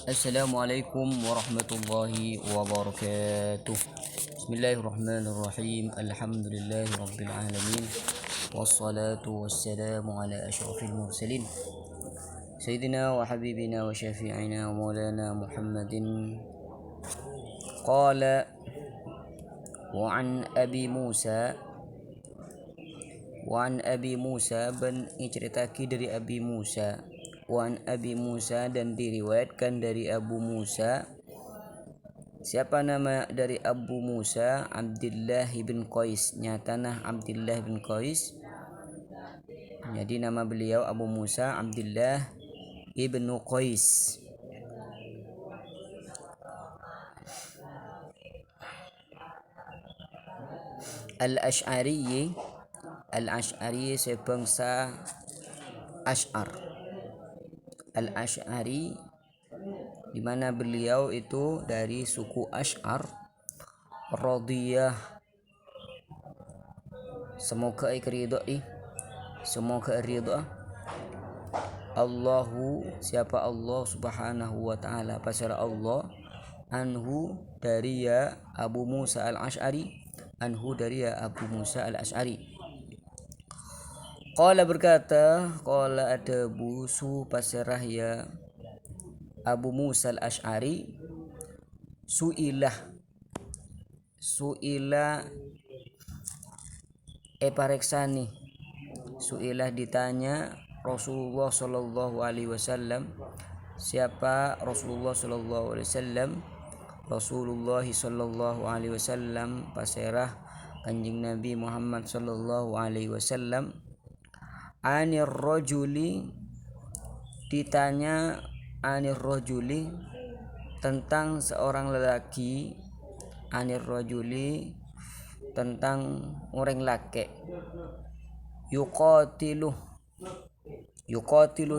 Assalamualaikum warahmatullahi wabarakatuh. Bismillahirrahmanirrahim. Alhamdulillahi rabbil alamin. Wassalatu wassalamu ala asyrafil mursalin Sayyidina wa habibina wa syafi'ina wa maulana Muhammadin. Qala wa an Abi Musa ban diceritaki dari Abi Musa. Wan Abi Musa dan diriwayatkan dari Abu Musa. Siapa nama dari Abu Musa? Abdullah bin Qais. Nyatana Abdullah bin Qais. Jadi nama beliau Abu Musa Abdullah ibnu Qais. Al-Ash'ari sebangsa Ash'ar. Al-Ash'ari di mana beliau itu dari suku Ash'ar radhiyah. Semoga ridha Allahu, siapa Allah subhanahu wa ta'ala, pasal Allah, anhu dari ya Abu Musa al-Ash'ari, anhu dari ya Abu Musa al-Ash'ari. Qala berkata, qala ada busu pasrah ya Abu Musa al-Ash'ari, su'ilah pareksani, su'ilah ditanya Rasulullah sallallahu alaihi wasallam. Siapa Rasulullah sallallahu alaihi wasallam? Rasulullah sallallahu alaihi wasallam pasrah Kanjeng Nabi Muhammad sallallahu alaihi wasallam. Anir rajuli, ditanya anir rajuli tentang seorang lelaki, anir rajuli tentang orang laki, yuqatilu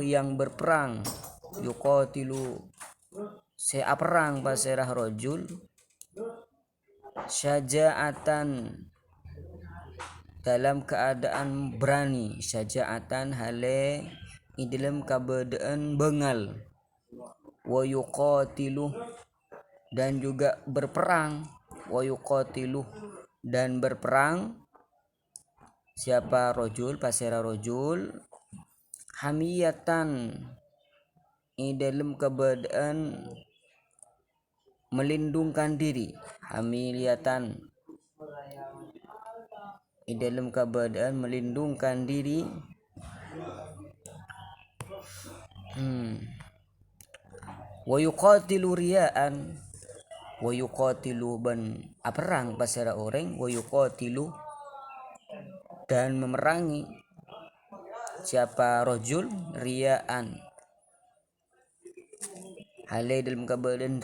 yang berperang, yuqatilu perang pasirah rajul, syaja'atan dalam keadaan berani, syaja'atan hale dalam keadaan bengal, wa yuqatilu dan juga berperang, wa yuqatilu dan berperang. Siapa rajul pasira rajul, hamiyatan dalam keadaan melindungkan diri, hamiyatan dalam keadaan melindungkan diri. Wa yuqatilu riyaan, wa yuqatilu ban perang pasara orang, wa yuqatilu dan memerangi. Siapa rajul riyaan hale dalam keadaan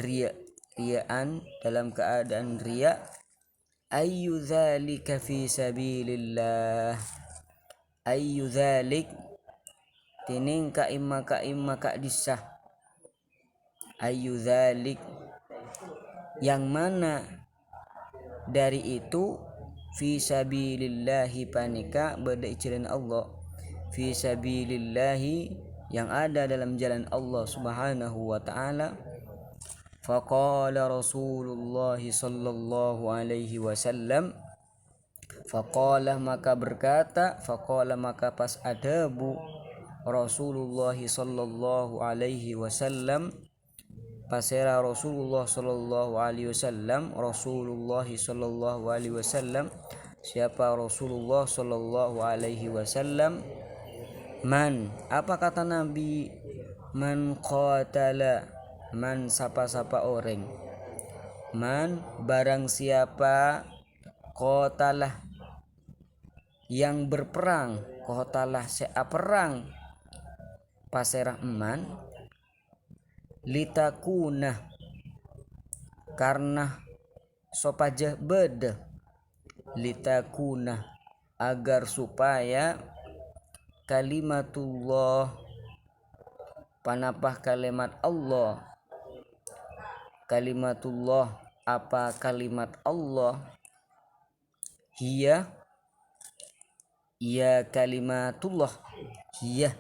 riyaan dalam keadaan riya. Ayyu dzalika fi sabilillah, ayyu dzalik tining ka imma disah, ayyu dzalik yang mana dari itu, fi sabilillahi panika beda jalan Allah, fi sabilillahi yang ada dalam jalan Allah subhanahu wa ta'ala. Faqala Rasulullah sallallahu alaihi wasallam, faqala maka berkata, faqala maka pas adabu Rasulullah sallallahu alaihi wasallam, pasera Rasulullah sallallahu alaihi wasallam, Rasulullah sallallahu alaihi wasallam. Siapa Rasulullah sallallahu alaihi wasallam? Man, apa kata Nabi? Man qatala, man sapa-sapa orang, man barang siapa, qatalah yang berperang, qatalah perang pasera man, litakuna karena sopajah beda, litakuna agar supaya kalimatullah panapah kalimat Allah, kalimatullah apa kalimat Allah, hiya ya kalimatullah, hiya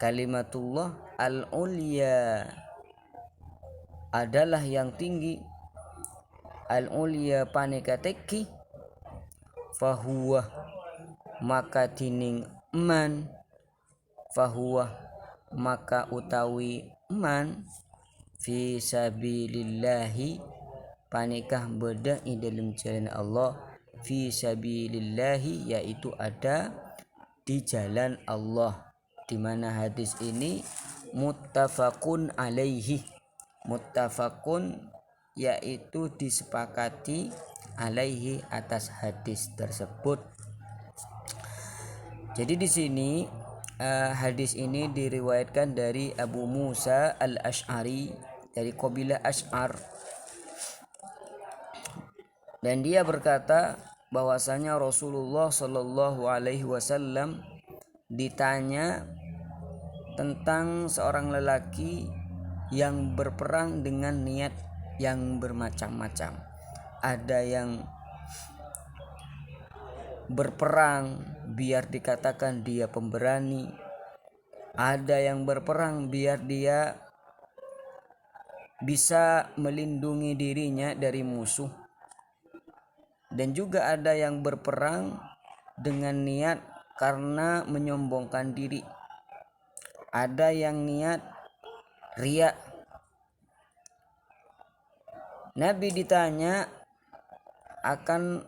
kalimatullah al-ulya adalah yang tinggi, al-ulya panekateki, fahuwa maka tining man, fahuwa maka utawi man, fi sabilillahi panikah beda dalam jalan Allah, fi sabilillahi yaitu ada di jalan Allah, di mana hadis ini muttafaqun alaihi, muttafaqun yaitu disepakati, alaihi atas hadis tersebut. Jadi di sini hadis ini diriwayatkan dari Abu Musa al-Ash'ari dari kabilah Ash'ar, dan dia berkata bahwasanya Rasulullah Shallallahu Alaihi Wasallam ditanya tentang seorang lelaki yang berperang dengan niat yang bermacam-macam. Ada yang berperang biar dikatakan dia pemberani, ada yang berperang biar dia bisa melindungi dirinya dari musuh, dan juga ada yang berperang dengan niat karena menyombongkan diri, ada yang niat riya. Nabi ditanya akan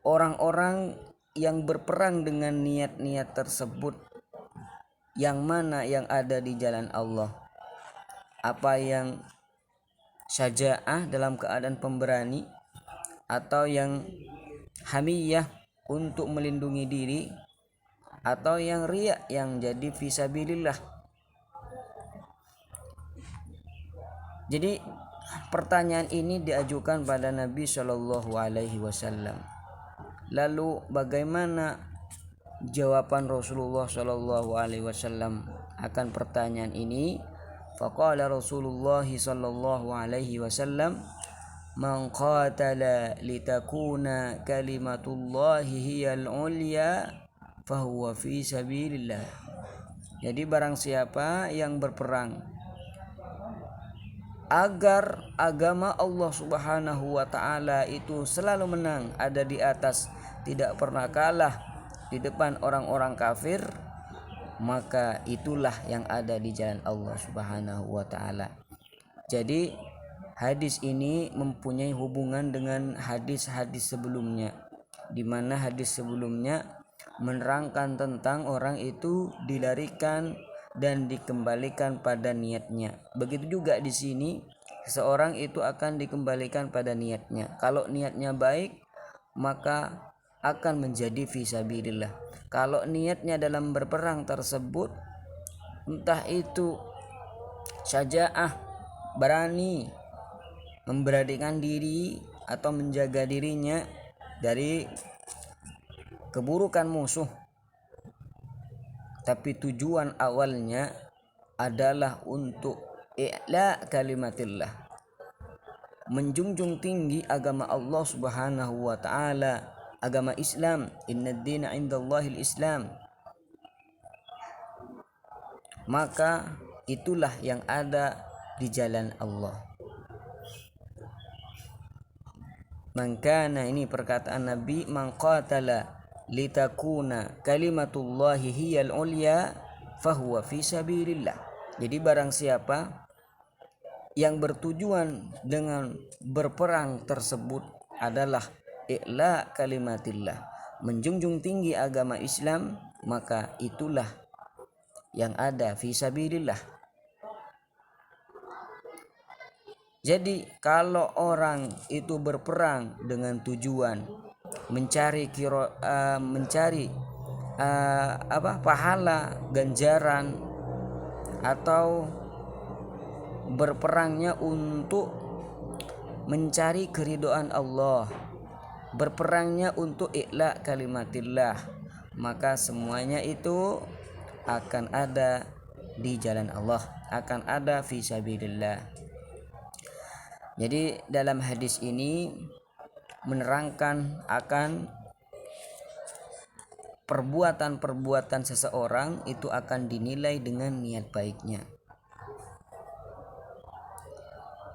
orang-orang yang berperang dengan niat-niat tersebut, yang mana yang ada di jalan Allah, apa yang syaja'ah dalam keadaan pemberani, atau yang hamiyah untuk melindungi diri, atau yang riya yang jadi fisabilillah. Jadi pertanyaan ini diajukan pada Nabi Shallallahu Alaihi Wasallam. Lalu bagaimana jawaban Rasulullah Shallallahu Alaihi Wasallam akan pertanyaan ini? Faqala Rasulullah Shallallahu Alaihi Wasallam, man qatala litakuna kalimatullahi hiyal ulya fahuwa fi sabilillah. Jadi barang siapa yang berperang agar agama Allah Subhanahu wa taala itu selalu menang, ada di atas, tidak pernah kalah di depan orang-orang kafir, maka itulah yang ada di jalan Allah Subhanahu wa taala. Jadi hadis ini mempunyai hubungan dengan hadis-hadis sebelumnya, di mana hadis sebelumnya menerangkan tentang orang itu dilarikan dan dikembalikan pada niatnya. Begitu juga di sini, seseorang itu akan dikembalikan pada niatnya. Kalau niatnya baik, maka akan menjadi fisabilillah. Kalau niatnya dalam berperang tersebut, entah itu syaja'ah, berani memberanikan diri atau menjaga dirinya dari keburukan musuh, tapi tujuan awalnya adalah untuk i'la kalimatillah, menjunjung tinggi agama Allah Subhanahu wa taala, agama Islam. Innad dina 'indallahil Islam. Maka itulah yang ada di jalan Allah. Mangkana, ini perkataan Nabi, man qatala litakuna kalimatullahi hiyal ulya fahuwa fi sabilillah. Jadi barang siapa yang bertujuan dengan berperang tersebut adalah i'la kalimatillah, menjunjung tinggi agama Islam, maka itulah yang ada fi sabilillah. Jadi kalau orang itu berperang dengan tujuan mencari pahala, ganjaran, atau berperangnya untuk mencari keridhaan Allah, berperangnya untuk i'la kalimatillah, maka semuanya itu akan ada di jalan Allah, akan ada fi sabilillah. Jadi dalam hadis ini menerangkan akan perbuatan-perbuatan seseorang itu akan dinilai dengan niat baiknya.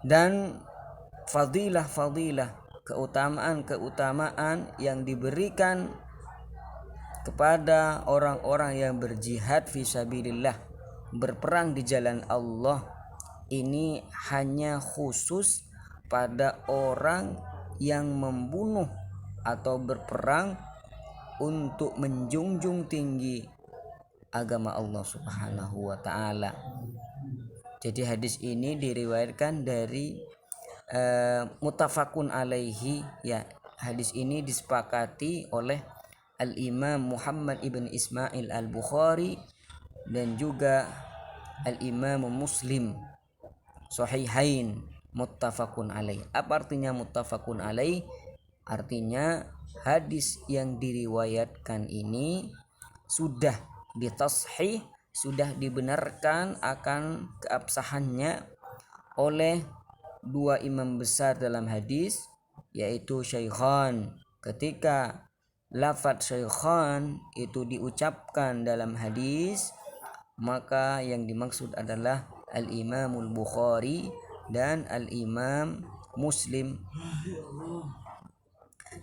dan fadilah-fadilah, keutamaan-keutamaan yang diberikan kepada orang-orang yang berjihad fisabilillah, berperang di jalan Allah, ini hanya khusus pada orang yang membunuh atau berperang untuk menjunjung tinggi agama Allah Subhanahu wa taala. Jadi hadis ini diriwayatkan dari muttafaqun alaihi, ya. Hadis ini disepakati oleh Al-Imam Muhammad ibn Ismail Al-Bukhari dan juga Al-Imam Muslim, Sahihain, muttafaqun alaih. Apa artinya muttafaqun alaih? Artinya hadis yang diriwayatkan ini sudah ditashih, sudah dibenarkan akan keabsahannya oleh dua imam besar dalam hadis, yaitu syaikhan. Ketika lafadz syaikhan itu diucapkan dalam hadis, maka yang dimaksud adalah Al-Imamul Bukhari dan Al-Imam Muslim.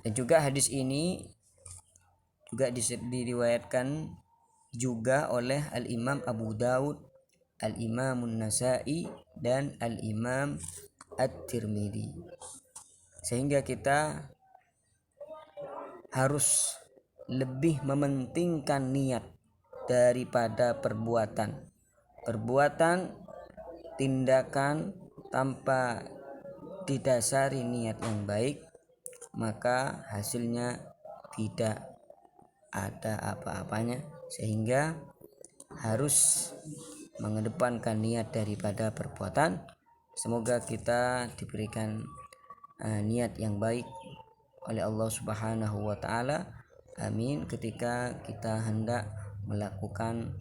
Dan juga hadis ini juga diriwayatkan juga oleh Al-Imam Abu Daud, Al-Imam An-Nasa'i dan Al-Imam At-Tirmidzi. Sehingga kita harus lebih mementingkan niat daripada perbuatan. Perbuatan, tindakan tanpa didasari niat yang baik, maka hasilnya tidak ada apa-apanya. Sehingga harus mengedepankan niat daripada perbuatan. Semoga kita diberikan niat yang baik oleh Allah Subhanahu wa taala. Amin. Ketika kita hendak melakukan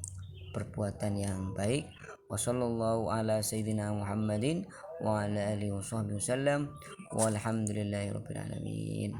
perbuatan yang baik. Wassallallahu ala sayyidina Muhammadin wa ala alihi wasallam walhamdulillahi rabbil alamin.